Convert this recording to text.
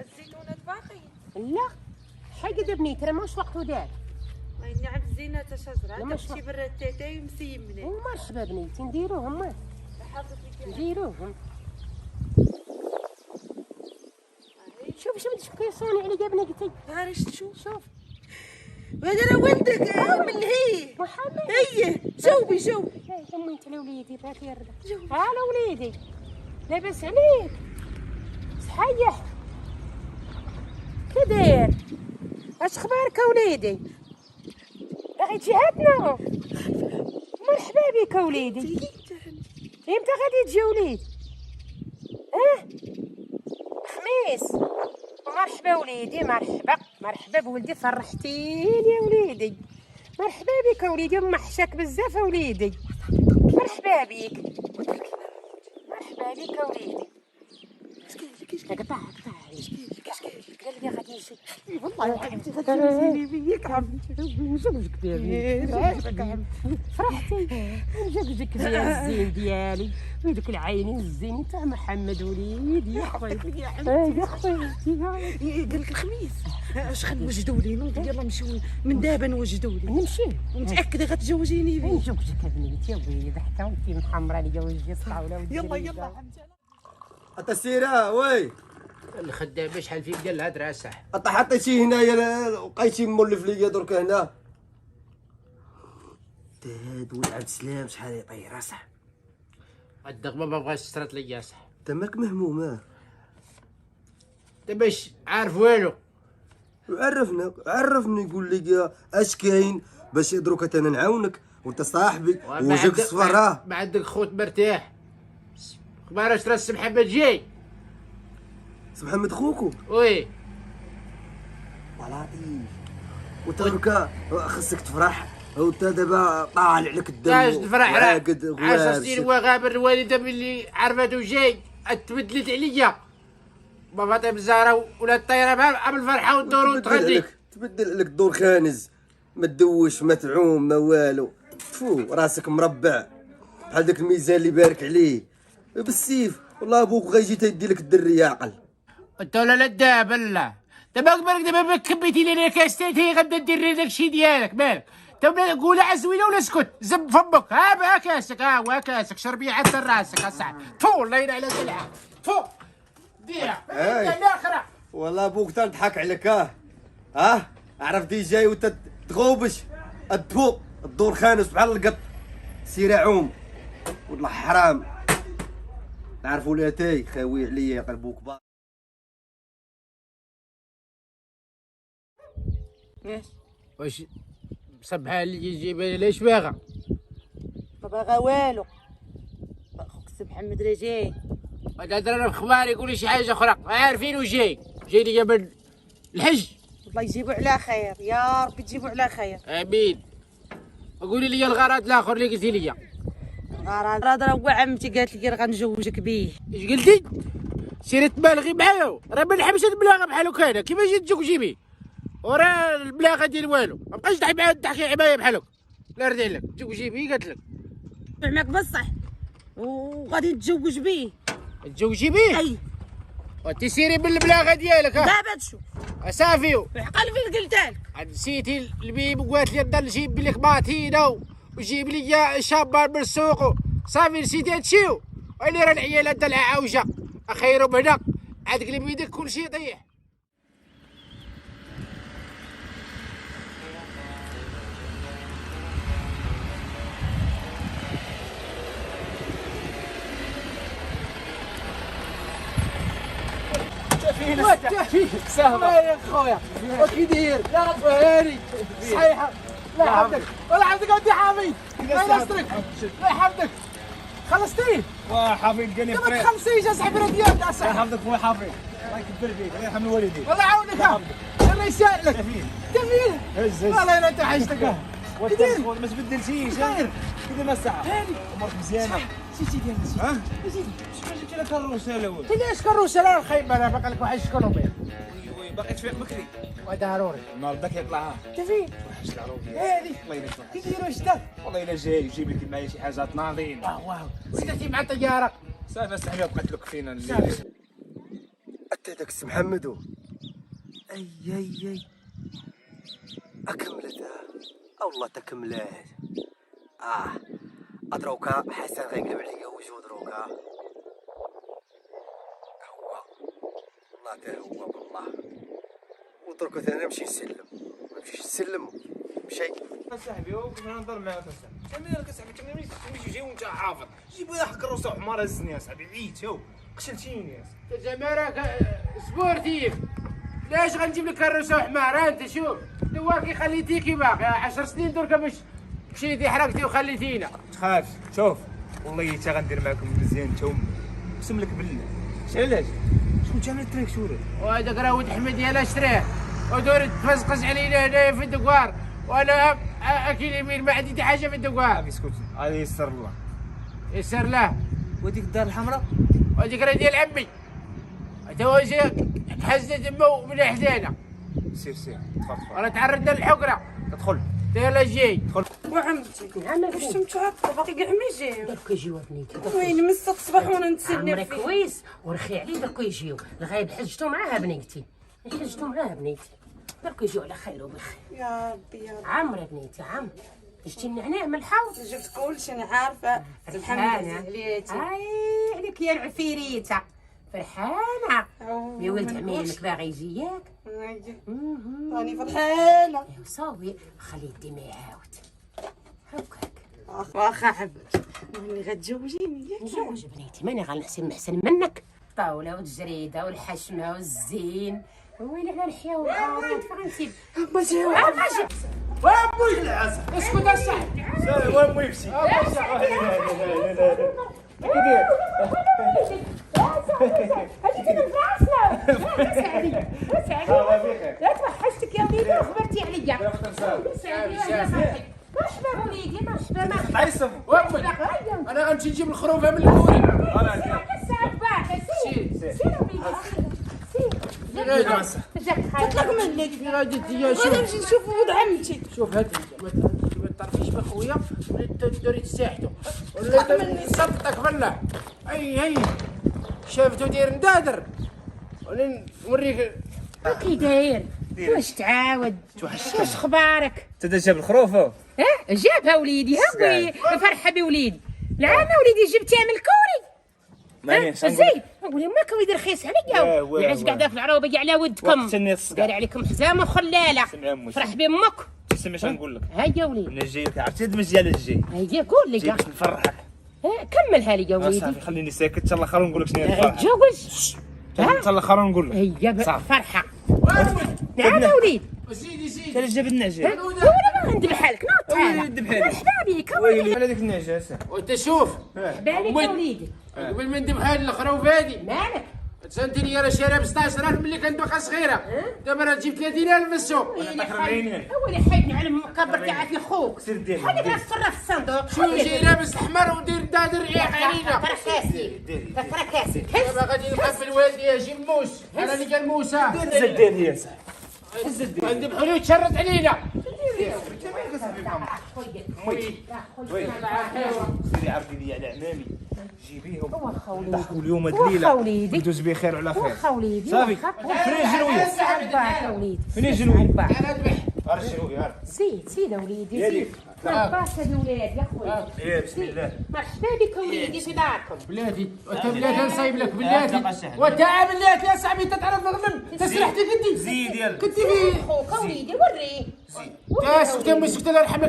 الزيتونات باقي؟ لا حاجة بنيت راه ماش وقته دار. نعم الزينات شجرة لما تمشي برا التاتاي ومسيمني. ومرحبا بنيتي نديروهم نديروهم. شوف شوف كيصوني على جاب نقتي. عارش تشوف هذا راه ولدك من هي محمد هي جاوبي جاوبي. امي انت لوليدي بغات يرضى. ها لوليدي لاباس عليك صحيح كي داير؟ اش اخبارك وليدي؟ باغي تجي عندنا؟ مرحبا بك وليدي. امتى غادي تجي وليد؟ خميس. مرحبا وليدي مرحبا بولدي فرحتيني يا وليدي. مرحبا بك وليدي امي حشاك بزاف وليدي. مرحبا بك وليدي. قطع قال لي غادي يجي والله غادي بيك زوجك ديالي فرحتي زوجك ديال الزين ديالي ويدوك العينين الزينين تاع محمد وليدي يا خويا يا خويا قال لك الخميس اش غنوجدوا لي نوض يلا نمشيو من دابا نوجدوا لي نمشي متاكده غتزوجيني بيه نزوجك بنيتي وبيض حتى وانتي محمره لي وجهي الطاوله يلا حتى السيره وي الخدام شحال فيك ديال الهضره صح. حتى حطيتي هنايا لقيتي مولف ليا درك هنا. هاد ولد عبد السلام شحال يطير صح. الدغمه ما بغاش تسرط ليا صح. انت مالك مهموم انت باش عارف والو. عرفني قول لي اش كاين باش دروك انا نعاونك وانت صاحبي وجهك صفر. ما عندك خوت مرتاح. اخبار اش راس محمد جاي؟ محمد خوكو وي ولطيف وانت دروك خصك تفرح وانت دابا طالع لك الدم. علاش تفرح راه؟ واقد علاش سنين هو غابر الوالده ملي عرفتو جاي تبدلت عليا. ما فاطمه الزهراء ولا الطيره مع بالفرحه والدور وتغدي. تبدل لك الدور خانز ما تدوش ما تعوم ما والو. فو راسك مربع بحال داك الميزان اللي بارك عليه بالسيف. والله ابوك غيجي تيدي لك الدري عقل. انت ولا دابا لا دابا بالك دابا كبيتي لي كاستيت هي غدا ديري داكشي ديالك مالك. انت قولها عزوينه ولا اسكت زب فمك. ها كاسك ها كاسك شربي حتى راسك اصاحبي. فو الله ينعل على زلعه فو ديها الاخره. والله ابوك تنضحك عليك عرف دي جاي وانت تغوبش الدفو الدور خانس بحال القط. سير عوم والله حرام تعرف ولاتي خاوي عليا قلبوك با. واش صبحها اللي يجيبها ليش باغا؟ ما باغا والو خوك السي محمد راه جاي. هذا انا بخبار يقول لي شي حاجه اخرى عارفين وجاي جاي لي من الحج. الله يجيبو على خير يا ربي تجيبو على خير امين. قولي لي الغرض الاخر اللي قلتي لي. الغرض راه هو عمتي قالت لي راه غنجوجك بيه. اش قلتي؟ سيري تبالغي معايا راه ما نحبش البلاغه بحال هكا. كيفاش تجوجي بيه وراه البلاغه ديال والو؟ ما بقاش تحكي معايا بحال هكا. لا رد عليك تجوجي بيه قالت لك معاك بصح وغادي نتزوج بيه. تزوجي بيه؟ اي وتسيري بالبلاغه ديالك دابا تشوف صافي. عقل فين قلتها لك. نسيتي البيب وقالت لي نضل نجيب لك باطينه وجيب لي شابان من السوق صافي نسيتي هادشي. ويلي راه العيالات دلعه عوجه اخيرهم هنا عاد قلب يدك كلشي يطيح. سهله يا خويا وكي داير يا رب هاني صحيحه. لا يحفظك ولا يحفظك اودي حافظ الله يسترك. لا يحفظك خلصتيه وحافظ قال لي ما تخلصيش اصاحبي راه ديالك اصاحبي. حافظك خويا حافظ الله يكبر فيك الله يرحم الوالدين. والله يعاونك الله يسهلك. تفين هز والله الا انت حاجتك كدير ما تبدلتيش داير كيف ما الساعه هاني امورك مزيانه. سيتي ديالنا ها شحال جبتي لك الروسه الاول؟ ليش كروسه لا الخيبه انا باقي لك واحد شكون بيه وي باقي تفيق بكري ضروري. النهار بداك يطلع تفين واحد العروبي هادي الله ينفع. كي دايروا شتا والله الا جاي يجيب لك معايا شي حاجات ناضين. واو سكتي مع الطياره صافي اصاحبي بقيت لك فينا انت انت داك السي محمدو. اي اكملتها والله تكملات. ادروكا حسن غيقلب عليا وجهو دروكا. هو والله تا هو بالله. ودروكا ثاني نمشي نسلم، ما نمشيش نسلم مشي. صاحبي وكنا نهضر معاك اصاحبي. مالك اصاحبي تمشي جاي وانت حافظ. جيب لي حق الروسه حمار هزني اصاحبي عييت هو قشلتيني يا انت زعما راك سبورتيف. علاش غنجيب لك كروسه وحمار؟ انت شوف دواكي خليتيكي باقي 10 سنين دركا باش مشيتي حرقتي وخليتينا. تخافش شوف والله حتى غندير معاكم مزيان نتوما نقسم لك بالله. علاش؟ شكون تعمل التراكتور؟ وهذاك راه ولد حمد ديالها شريه ودور تفزقز علينا هنايا في الدكوار وانا اكيد يمين ما عندي حتى حاجه في الدكوار. اسكت هذا يسر الله. يسر له. وديك الدار الحمراء وهذيك راه ديال عمي. حتى هو جا تحز تمو من حدانا. سير تفضل. راه تعرضنا للحقره. ادخل يلا جاي. وعمتي واش متعطله باقي كاع ما جاو. درك يجيو بنيتي وين مسا الصباح وانا نتسنى عمرك فيه. كويس ورخي عليه درك يجيو الغايب حجتو معاها بنيتي بنيتي درك يجيو على خير وبخير. يا ربي يا ربي. عمري بنيتي عمري شتي النعناع من الحوض جبت كلشي انا عارفه. الحمد لله عليتي. اي عليك يا العفيريته فرحانه يا ولد عميمك باغي يجي ياك. راني فرحانه. يا صافي خلي يدي ما يعاود هكاك. واخا عبد راني غتجوجيني ياك. نجوج بنيتي ماني غنحسن محسن منك. الطاوله والجريده والحشمه والزين ويلي على الحياه والعارض فغنسيب بجاو. وامي العسل اسكت اصاحبي. وين ويمشي؟ لا توحشتك يا وليدي وخبرتي عليا. مرحبا وليدي مرحبا عيسف وامي انا غنمشي نجيب الخروفه من الكوري. تطلق منك. غادي وانا نمشي نشوف ولد عمتي. شوف هاد ما تعرفيش بخويا ولا تدوري تساحتو ولا صبطك بالله. اي شافتو داير ندادر ولا نوريك كي داير واش تعاود واش اخبارك؟ انت جاب الخروفه؟ جابها وليدي هاوي فرحه بوليدي. العامه وليدي جبتيها من الكوري. زين نقول ماك وليدي رخيص عليا وعلاش قاعده في العروبه كاع على ودكم داير عليكم حزامه وخلاله. فرح بامك. تسمع اش نقول لك؟ هيا وليدي انا جايك عرفتي هاد المجال الجاي هيا قول لي جايك نفرحك. كملها لي يا وليدي. صافي خليني ساكت حتى الاخر نقول لك شنو هي الفرحه. تجوز حتى الاخر نقول لك. هيا فرحه. نعم يا وليدي. زيدي انت جاب النعجه. ولا ما نذبحها لك نوض تعال. ذبحها لي. مرحبا بك ويلي على ديك النعجه هسه. وانت شوف بالك يا وليدي قبل ما ندبها الخروف هادي مالك تسنتني راه شاريها ب 16000 ملي كانت باقا صغيره. دابا راه تجيب 30000 من السوق. هو حيدني على المكبر تاع في خوك. سير دير. خليك الصرة في الصندوق. شو جاي لابس احمر وندير دادر ريح علينا. فركاسي فركاسي دابا غادي نقفل والدي اجيب موس. انا اللي قال موسى زد دير هي صاحبي. نذبحوا له يتشرد علينا. سيري عرفي لي على عمامي جيبيهم واخا وليدي ضحكوا اليوم هاد واخا الليله وليدي ندوز بخير وعلى خير. واخا وليدي صافي فين الجنويه؟ رباك وليدي فين الجنويه؟ رباك انا ذبح الجنويه زيد وليدي يالي. زيد مرحبا الولاد يا خويا ايه بسم الله. مرحبا بك وليدي في داركم. بلاتي وانت بلاتي نصايب لك بلاتي وانت بلاتي يا صاحبي تتعرف مغنم تسرحتي كنتي زيد يلا كنتي في خوك وليدي وريه يا سكتي مسكتي الله يرحم لك